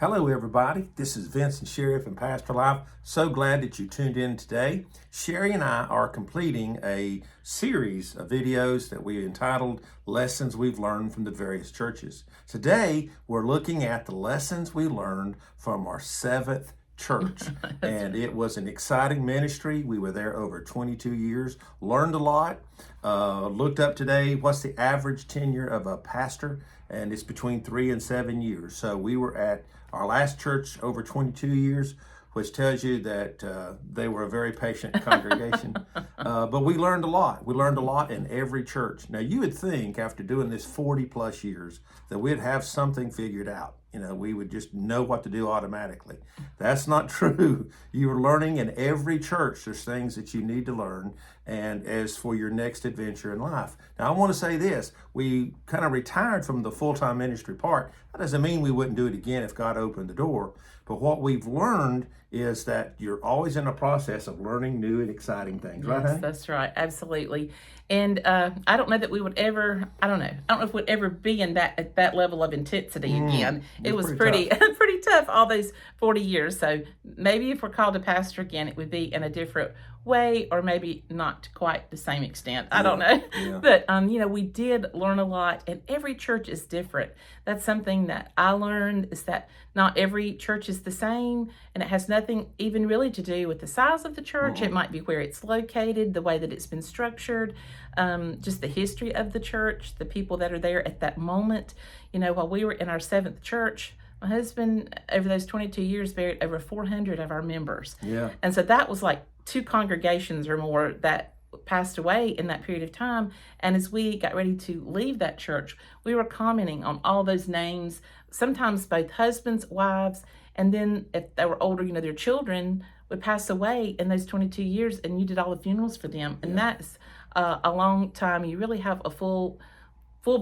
Hello, everybody. This is Vincent Sheriff and Pastor Life. So glad that you tuned in today. Sherry and I are completing a series of videos that we entitled Lessons We've Learned from the Various Churches. Today, we're looking at the lessons we learned from our seventh church. And it was an exciting ministry. We were there over 22 years, learned a lot, looked up today what's the average tenure of a pastor, and it's between 3 and 7 years. So we were at our last church over 22 years, which tells you that they were a very patient congregation. But we learned a lot. We learned a lot in every church. Now, you would think after doing this 40 plus years that we'd have something figured out. You know, we would just know what to do automatically. That's not true. You are learning in every church. There's things that you need to learn. And as for your next adventure in life. Now, I want to say this. We kind of retired from the full-time ministry part. That doesn't mean we wouldn't do it again if God opened the door. But what we've learned is that you're always in a process of learning new and exciting things, right, honey? Yes, that's right. Absolutely. And I don't know that we would ever, I don't know if we'd ever be in at that level of intensity again. It was pretty tough all those 40 years. So maybe if we're called to pastor again, it would be in a different way, or maybe not to quite the same extent. I don't know. Yeah. But, we did learn a lot, and every church is different. That's something that I learned, is that not every church is the same, and it has nothing even really to do with the size of the church. It might be where it's located, the way that it's been structured, just the history of the church, the people that are there at that moment. While we were in our seventh church, my husband, over those 22 years, buried over 400 of our members. Yeah. And so that was like 2 congregations or more that passed away in that period of time. And as we got ready to leave that church, we were commenting on all those names, sometimes both husbands, wives, and then if they were older, their children would pass away in those 22 years, and you did all the funerals for them. And that's a long time. You really have a full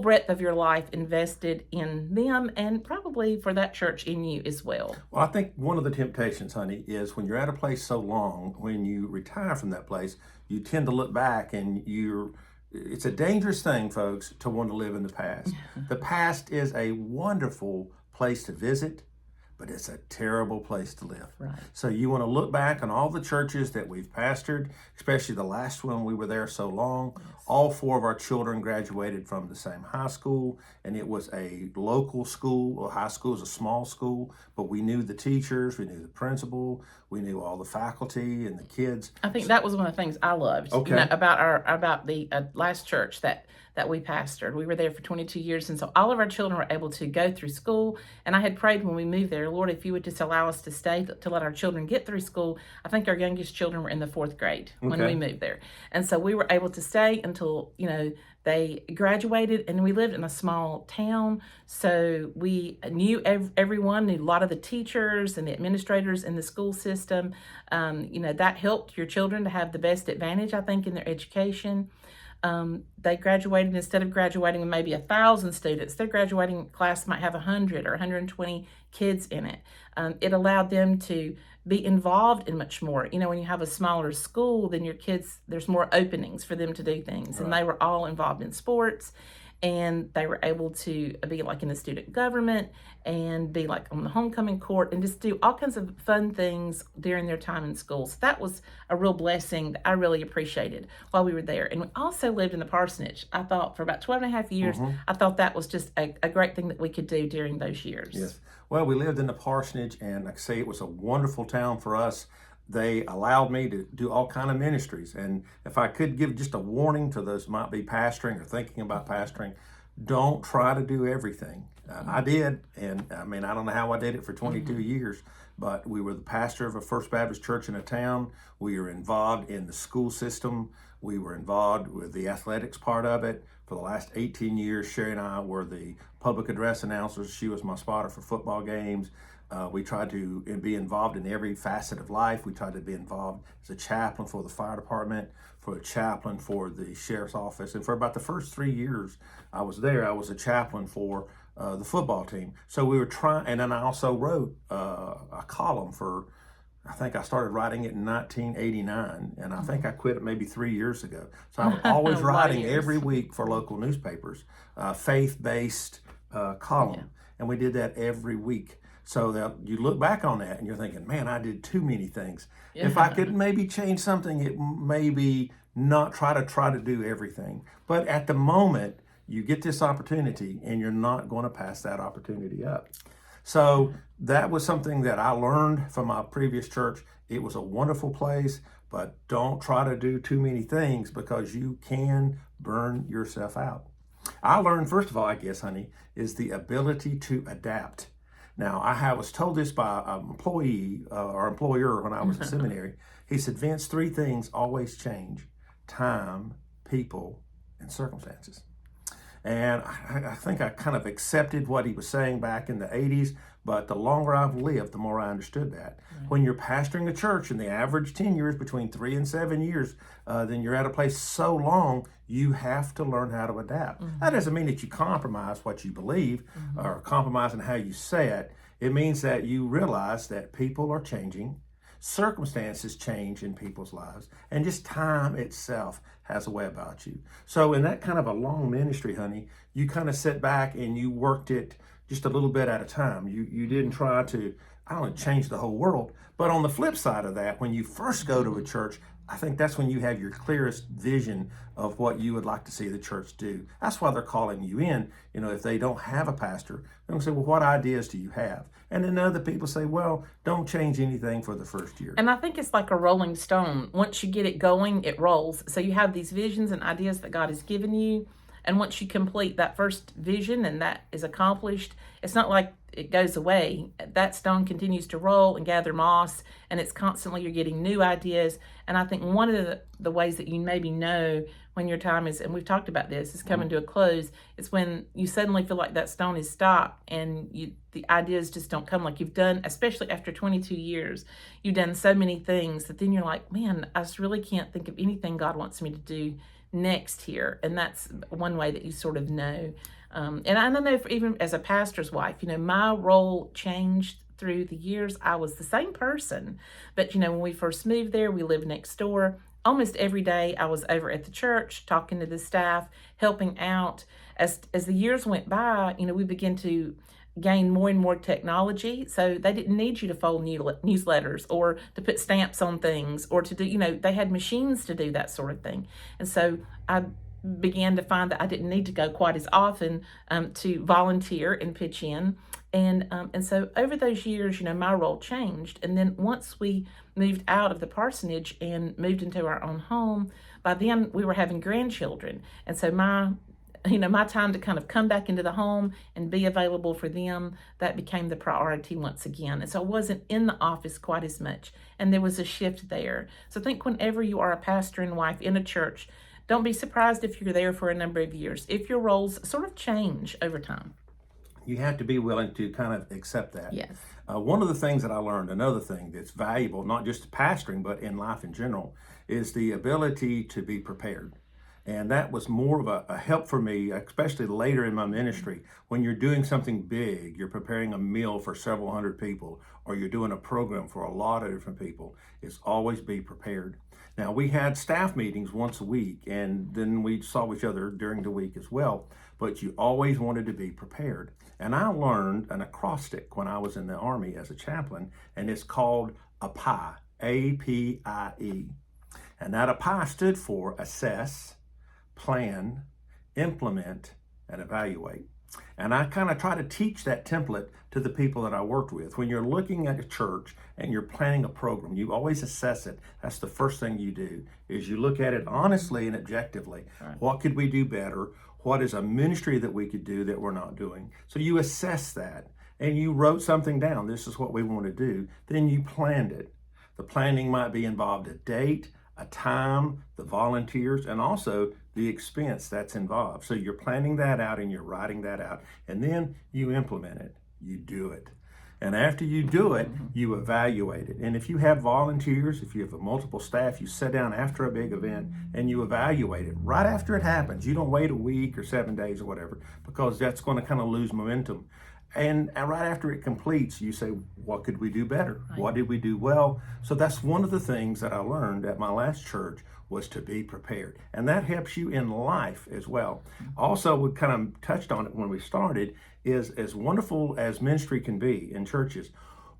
breadth of your life invested in them, and probably for that church in you as well. Well, I think one of the temptations, honey, is when you're at a place so long, when you retire from that place, you tend to look back and it's a dangerous thing, folks, to want to live in the past. The past is a wonderful place to visit, but it's a terrible place to live. Right. So you want to look back on all the churches that we've pastored, especially the last one, we were there so long. Yes. All 4 of our children graduated from the same high school, and it was a local school. Well, high school is a small school, but we knew the teachers, we knew the principal, we knew all the faculty and the kids. I think that was one of the things I loved about the last church that we pastored. We were there for 22 years, and so all of our children were able to go through school. And I had prayed when we moved there, Lord, if you would just allow us to stay, to let our children get through school. I think our youngest children were in the 4th grade when we moved there. And so we were able to stay until, they graduated, and we lived in a small town. So we knew everyone, knew a lot of the teachers and the administrators in the school system. That helped your children to have the best advantage, I think, in their education. They graduated, instead of graduating with maybe 1,000 students, their graduating class might have 100 or 120 kids in it. It allowed them to be involved in much more. When you have a smaller school, then your kids, there's more openings for them to do things. Right. And they were all involved in sports, and they were able to be like in the student government and be like on the homecoming court and just do all kinds of fun things during their time in school. So that was a real blessing that I really appreciated while we were there. And we also lived in the parsonage. I thought for about 12 and a half years, I thought that was just a great thing that we could do during those years. Yes. Well, we lived in the parsonage, and like I say, it was a wonderful town for us. They allowed me to do all kind of ministries. And if I could give just a warning to those who might be pastoring or thinking about pastoring, don't try to do everything. I did, and I don't know how I did it for 22 years, but we were the pastor of a First Baptist church in a town. We were involved in the school system. We were involved with the athletics part of it. For the last 18 years, Sherry and I were the public address announcers. She was my spotter for football games. We tried to be involved in every facet of life. We tried to be involved as a chaplain for the fire department, for a chaplain for the sheriff's office. And for about the first 3 years I was there, I was a chaplain for the football team. So we were trying, and then I also wrote a column for, I think I started writing it in 1989, and I think I quit it maybe 3 years ago. So I was always writing every week for local newspapers, faith-based column, and we did that every week. So that you look back on that and you're thinking, man, I did too many things. Yeah. If I could maybe change something, it maybe not try to do everything. But at the moment, you get this opportunity and you're not going to pass that opportunity up. So that was something that I learned from my previous church. It was a wonderful place, but don't try to do too many things because you can burn yourself out. I learned, first of all, I guess, honey, is the ability to adapt. Now, I was told this by an employee or employer when I was in seminary. He said, Vince, 3 things always change: time, people, and circumstances. And I think I kind of accepted what he was saying back in the 80s, but the longer I've lived, the more I understood that. Right. When you're pastoring a church and the average tenure is between 3 and 7 years, then you're at a place so long, you have to learn how to adapt. Mm-hmm. That doesn't mean that you compromise what you believe or compromise in how you say it. It means that you realize that people are changing, circumstances change in people's lives, and just time itself has a way about you. So in that kind of a long ministry, honey, you kind of sit back and you worked it just a little bit at a time. You didn't try to, change the whole world. But on the flip side of that, when you first go to a church, I think that's when you have your clearest vision of what you would like to see the church do. That's why they're calling you in. If they don't have a pastor, they're going to say, well, what ideas do you have? And then other people say, well, don't change anything for the first year. And I think it's like a rolling stone. Once you get it going, it rolls. So you have these visions and ideas that God has given you. And once you complete that first vision and that is accomplished, it's not like it goes away. That stone continues to roll and gather moss, and it's constantly, you're getting new ideas. And I think one of the ways that you maybe know when your time is, and we've talked about this, is coming to a close, is when you suddenly feel like that stone is stopped and the ideas just don't come, like you've done, especially after 22 years, you've done so many things that then you're like, man, I just really can't think of anything God wants me to do next here. And that's one way that you sort of know. And I don't know if even as a pastor's wife, my role changed through the years. I was the same person, but when we first moved there, we lived next door. Almost every day I was over at the church talking to the staff, helping out. As the years went by, we began to gain more and more technology. So they didn't need you to fold newsletters or to put stamps on things or to do, they had machines to do that sort of thing. And so I began to find that I didn't need to go quite as often to volunteer and pitch in. And so over those years, my role changed. And then once we moved out of the parsonage and moved into our own home, by then we were having grandchildren. And so my time to kind of come back into the home and be available for them, that became the priority once again. And so I wasn't in the office quite as much. And there was a shift there. So I think whenever you are a pastor and wife in a church, don't be surprised if you're there for a number of years, if your roles sort of change over time. You have to be willing to kind of accept that. Yes. One of the things that I learned, another thing that's valuable, not just pastoring, but in life in general, is the ability to be prepared. And that was more of a help for me, especially later in my ministry. When you're doing something big, you're preparing a meal for several hundred people, or you're doing a program for a lot of different people, it's always be prepared. Now, we had staff meetings once a week, and then we saw each other during the week as well, but you always wanted to be prepared. And I learned an acrostic when I was in the Army as a chaplain, and it's called APIE, A-P-I-E. And that APIE stood for assess, plan, implement, and evaluate. And I kind of try to teach that template to the people that I worked with. When you're looking at a church and you're planning a program, you always assess it. That's the first thing you do, is you look at it honestly and objectively. Right. What could we do better? What is a ministry that we could do that we're not doing? So you assess that and you wrote something down. This is what we want to do. Then you planned it. The planning might be involved a date, a time, the volunteers, and also the expense that's involved. So you're planning that out and you're writing that out, and then you implement it. You do it. And after you do it, you evaluate it. And if you have volunteers, if you have a multiple staff, you sit down after a big event and you evaluate it right after it happens. You don't wait a week or 7 days or whatever, because that's going to kind of lose momentum. And right after it completes, you say, what could we do better? Right. What did we do well? So that's one of the things that I learned at my last church, was to be prepared. And that helps you in life as well. Also, we kind of touched on it when we started, is as wonderful as ministry can be in churches,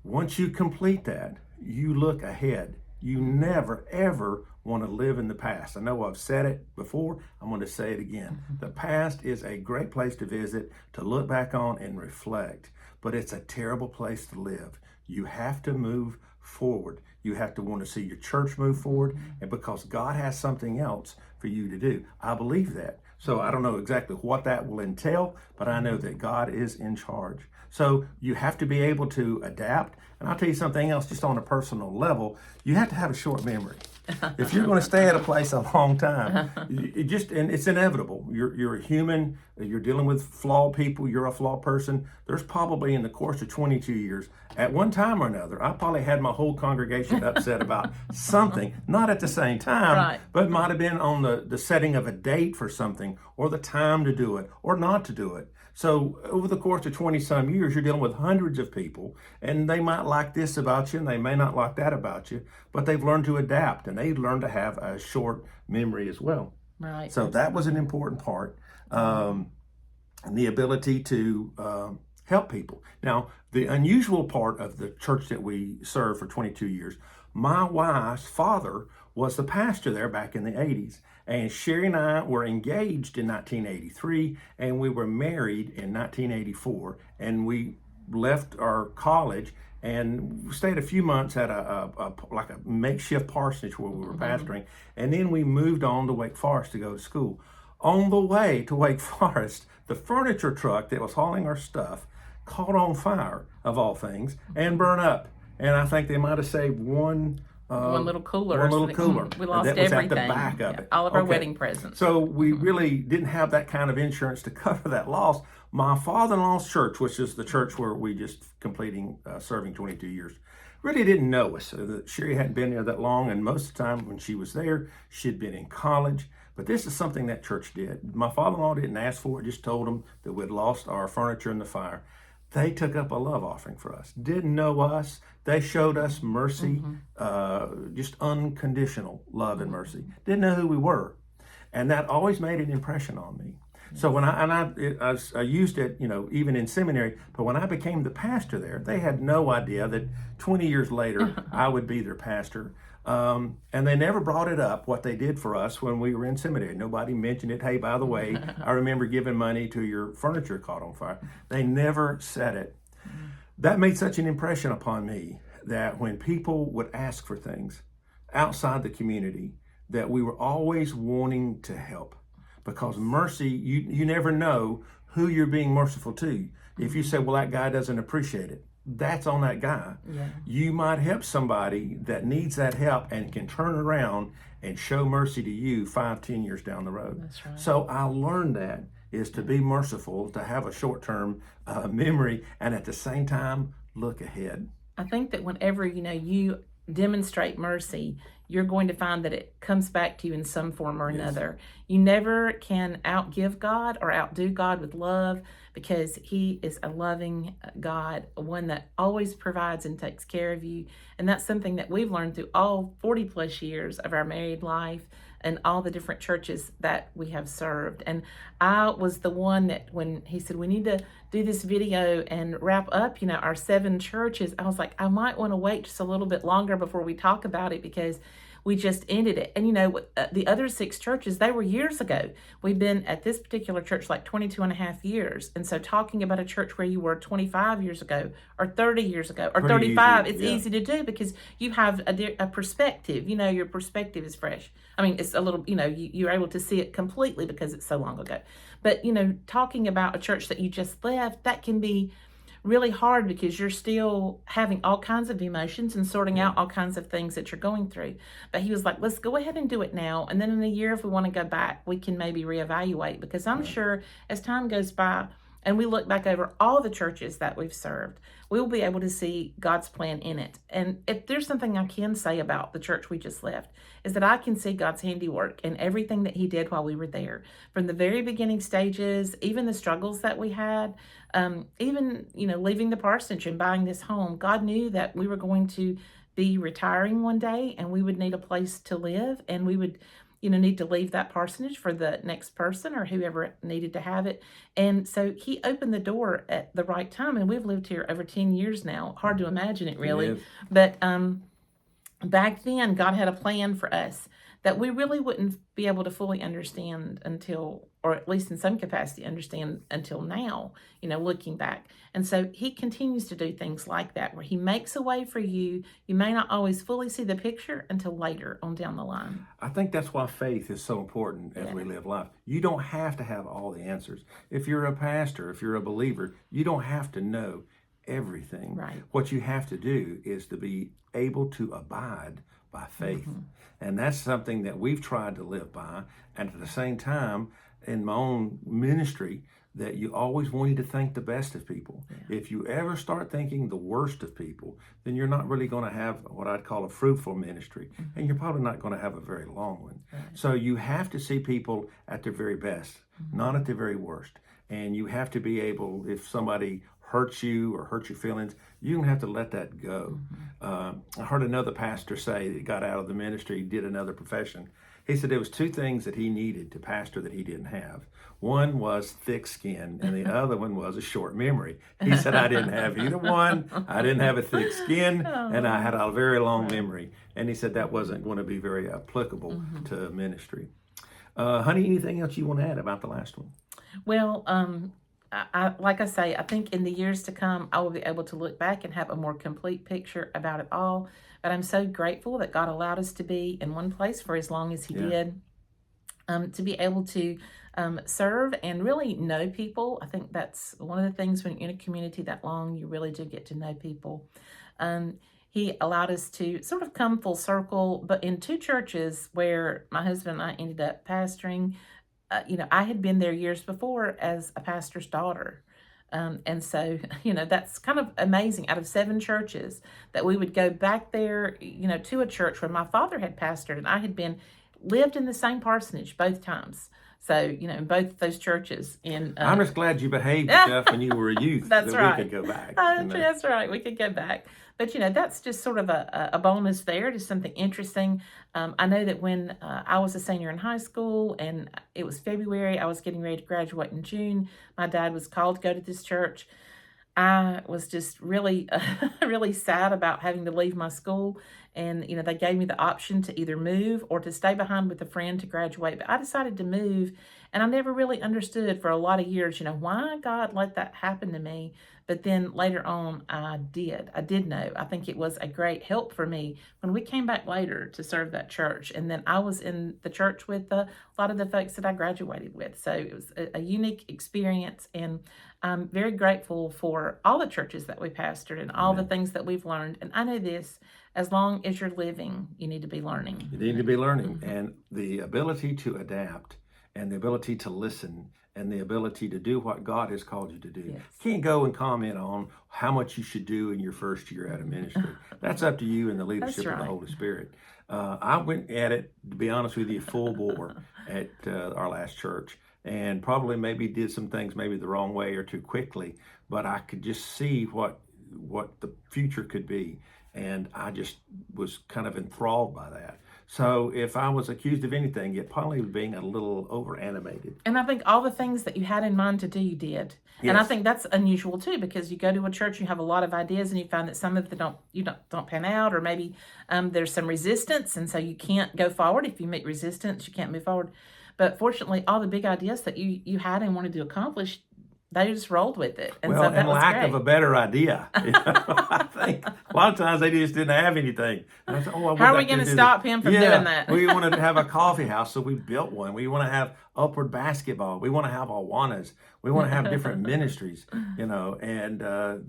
once you complete that, you look ahead. You never, ever want to live in the past. I know I've said it before. I'm going to say it again. The past is a great place to visit, to look back on and reflect, but it's a terrible place to live. You have to move forward. You have to want to see your church move forward, and because God has something else for you to do. I believe that. So I don't know exactly what that will entail, but I know that God is in charge. So you have to be able to adapt. And I'll tell you something else, just on a personal level, you have to have a short memory. If you're going to stay at a place a long time, and it's inevitable. You're a human. You're dealing with flawed people. You're a flawed person. There's probably, in the course of 22 years, at one time or another, I probably had my whole congregation upset about something, not at the same time, Right. but it might have been on the setting of a date for something, or the time to do it, or not to do it. So over the course of 20 some years, you're dealing with hundreds of people, and they might like this about you and they may not like that about you, but they've learned to adapt, and they learned to have a short memory as well. Right. So that was an important part, and the ability to help people. Now, the unusual part of the church that we served for 22 years, my wife's father was the pastor there back in the 80s. And Sherry and I were engaged in 1983, and we were married in 1984. And we left our college and stayed a few months at a makeshift parsonage where we were pastoring. And then we moved on to Wake Forest to go to school. On the way to Wake Forest, the furniture truck that was hauling our stuff caught on fire, of all things, and burned up. And I think they might have saved one little cooler. One little cooler. We lost that was everything. At the back of it. All of our wedding presents. So we really didn't have that kind of insurance to cover that loss. My father-in-law's church, which is the church where we just completing serving 22 years, really didn't know us. Sherry hadn't been there that long, and most of the time when she was there, she'd been in college. But this is something that church did. My father-in-law didn't ask for it, just told them that we'd lost our furniture in the fire. They took up a love offering for us. Didn't know us. They showed us mercy, just unconditional love and mercy. Didn't know who we were. And that always made an impression on me. So when I used it, even in seminary, but when I became the pastor there, they had no idea that 20 years later, I would be their pastor. And they never brought it up, what they did for us when we were in seminary. Nobody mentioned it. Hey, by the way, I remember giving money to your furniture caught on fire. They never said it. That made such an impression upon me that when people would ask for things outside the community, that we were always wanting to help. Because mercy, you never know who you're being merciful to. If you say, well, that guy doesn't appreciate it, that's on that guy. Yeah. You might help somebody that needs that help and can turn around and show mercy to you 5-10 years down the road. That's right. So I learned that is to be merciful, to have a short-term memory, and at the same time, look ahead. I think that whenever, you demonstrate mercy, you're going to find that it comes back to you in some form or another. You never can outgive God or outdo God with love, because He is a loving God, one that always provides and takes care of you. And that's something that we've learned through all 40 plus years of our married life and all the different churches that we have served. And I was the one that, when He said, we need to do this video and wrap up, our 7 churches, I was like, I might want to wait just a little bit longer before we talk about it, because we just ended it. And the other 6 churches, they were years ago. We've been at this particular church like 22 and a half years. And so talking about a church where you were 25 years ago or 30 years ago or 35, it's easy to do, because you have a perspective. Your perspective is fresh. I mean, it's a little, you're able to see it completely because it's so long ago. But, talking about a church that you just left, that can be really hard, because you're still having all kinds of emotions and sorting out all kinds of things that you're going through. But He was like, let's go ahead and do it now. And then in a year, if we want to go back, we can maybe reevaluate, because I'm sure as time goes by, and we look back over all the churches that we've served, we will be able to see God's plan in it. And if there's something I can say about the church we just left, is that I can see God's handiwork in everything that he did while we were there. From the very beginning stages, even the struggles that we had, even, leaving the parsonage and buying this home, God knew that we were going to be retiring one day and we would need a place to live, and we would need to leave that parsonage for the next person or whoever needed to have it. And so he opened the door at the right time, and we've lived here over 10 years now. Hard to imagine it, really. Yes. But back then, God had a plan for us that we really wouldn't be able to fully understand until, or at least in some capacity, understand until now, looking back. And so he continues to do things like that, where he makes a way for you. You may not always fully see the picture until later on down the line. I think that's why faith is so important as we live life. You don't have to have all the answers. If you're a pastor, if you're a believer, you don't have to know everything. Right. What you have to do is to be able to abide by faith. And that's something that we've tried to live by. And at the same time, in my own ministry, that you always wanted to think the best of people. Yeah. If you ever start thinking the worst of people, then you're not really going to have what I'd call a fruitful ministry. And you're probably not going to have a very long one. Right. So you have to see people at their very best, not at their very worst. And you have to be able, if somebody hurts you or hurts your feelings, you don't have to let that go. I heard another pastor say that got out of the ministry, did another profession. He said there was two things that he needed to pastor that he didn't have. One was thick skin, and the other one was a short memory. He said, I didn't have either one. I didn't have a thick skin, and I had a very long memory. And he said that wasn't going to be very applicable to ministry. Honey, anything else you want to add about the last one? Well, like I say, I think in the years to come, I will be able to look back and have a more complete picture about it all. But I'm so grateful that God allowed us to be in one place for as long as he did, to be able to serve and really know people. I think that's one of the things when you're in a community that long, you really do get to know people. He allowed us to sort of come full circle, but in two churches where my husband and I ended up pastoring. I had been there years before as a pastor's daughter. And so, that's kind of amazing. Out of 7 churches that we would go back there, to a church where my father had pastored, and I had lived in the same parsonage both times. So, in both those churches. I'm just glad you behaved enough when you were a youth that's that right. we could go back. That's right. We could go back. But, that's just sort of a bonus there, just something interesting. I know that when I was a senior in high school and it was February, I was getting ready to graduate in June, my dad was called to go to this church. I was just really, really sad about having to leave my school. And, they gave me the option to either move or to stay behind with a friend to graduate. But I decided to move, and I never really understood for a lot of years, why God let that happen to me. But then later on, I did know. I think it was a great help for me when we came back later to serve that church. And then I was in the church with a lot of the folks that I graduated with. So it was a unique experience. And I'm very grateful for all the churches that we pastored and all the things that we've learned. And I know this, as long as you're living, you need to be learning. You need to be learning. And the ability to adapt and the ability to listen and the ability to do what God has called you to do. Yes. You can't go and comment on how much you should do in your first year out of ministry. That's up to you and the leadership of the Holy Spirit. I went at it, to be honest with you, full bore at our last church, and probably maybe did some things maybe the wrong way or too quickly, but I could just see what the future could be, and I just was kind of enthralled by that. So if I was accused of anything, it probably was being a little over animated. And I think all the things that you had in mind to do, you did. Yes. And I think that's unusual too, because you go to a church, you have a lot of ideas, and you find that some of them don't pan out, or maybe there's some resistance, and so you can't go forward. If you meet resistance, you can't move forward. But fortunately, all the big ideas that you had and wanted to accomplish, they just rolled with it. And well, so that and was lack great. of a better idea. I think a lot of times they just didn't have anything. And I said, how are we going to stop him from doing that? We wanted to have a coffee house, so we built one. We want to have upward basketball. We want to have Awanas. We want to have different ministries, and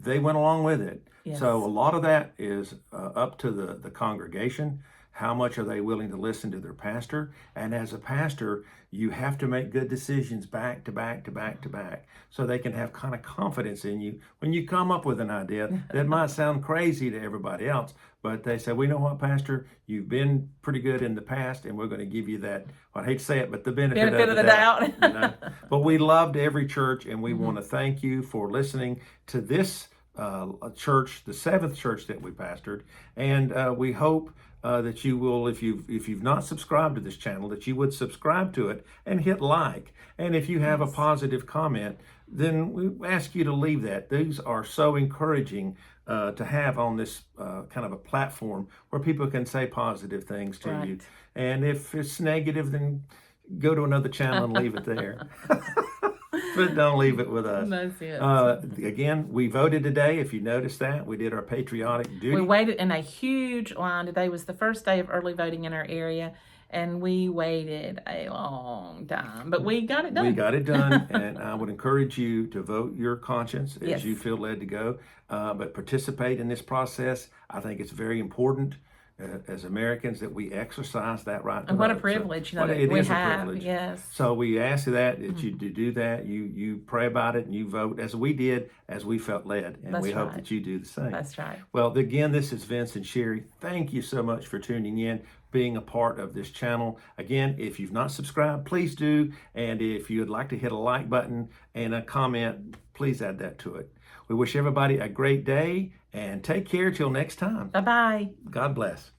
they went along with it. Yes. So a lot of that is up to the congregation. How much are they willing to listen to their pastor? And as a pastor, you have to make good decisions back to back to back to back so they can have kind of confidence in you when you come up with an idea that might sound crazy to everybody else. But they say, we know what, Pastor, you've been pretty good in the past, and we're going to give you that, well, I hate to say it, but the benefit of the doubt. You know? But we loved every church, and we want to thank you for listening to this church, the seventh church that we pastored. And we hope that you will, if you've not subscribed to this channel, that you would subscribe to it and hit like. And if you have a positive comment, then we ask you to leave that. These are so encouraging to have on this kind of a platform where people can say positive things to you. And if it's negative, then go to another channel and leave it there. But don't leave it with us. That's it. Again, we voted today. If you noticed that, we did our patriotic duty. We waited in a huge line. Today was the first day of early voting in our area, and we waited a long time, but we got it done. We got it done, and I would encourage you to vote your conscience as you feel led to go, but participate in this process. I think it's very important as Americans that we exercise that right to and what vote. a privilege, so, that it we is have. A privilege. Yes. So we ask that you do that. You pray about it and you vote as we did, as we felt led, and we hope that you do the same. That's right. Well, again, this is Vince and Sherry. Thank you so much for tuning in, being a part of this channel. Again, if you've not subscribed, please do. And if you'd like to hit a like button and a comment, please add that to it. We wish everybody a great day and take care till next time. Bye-bye. God bless.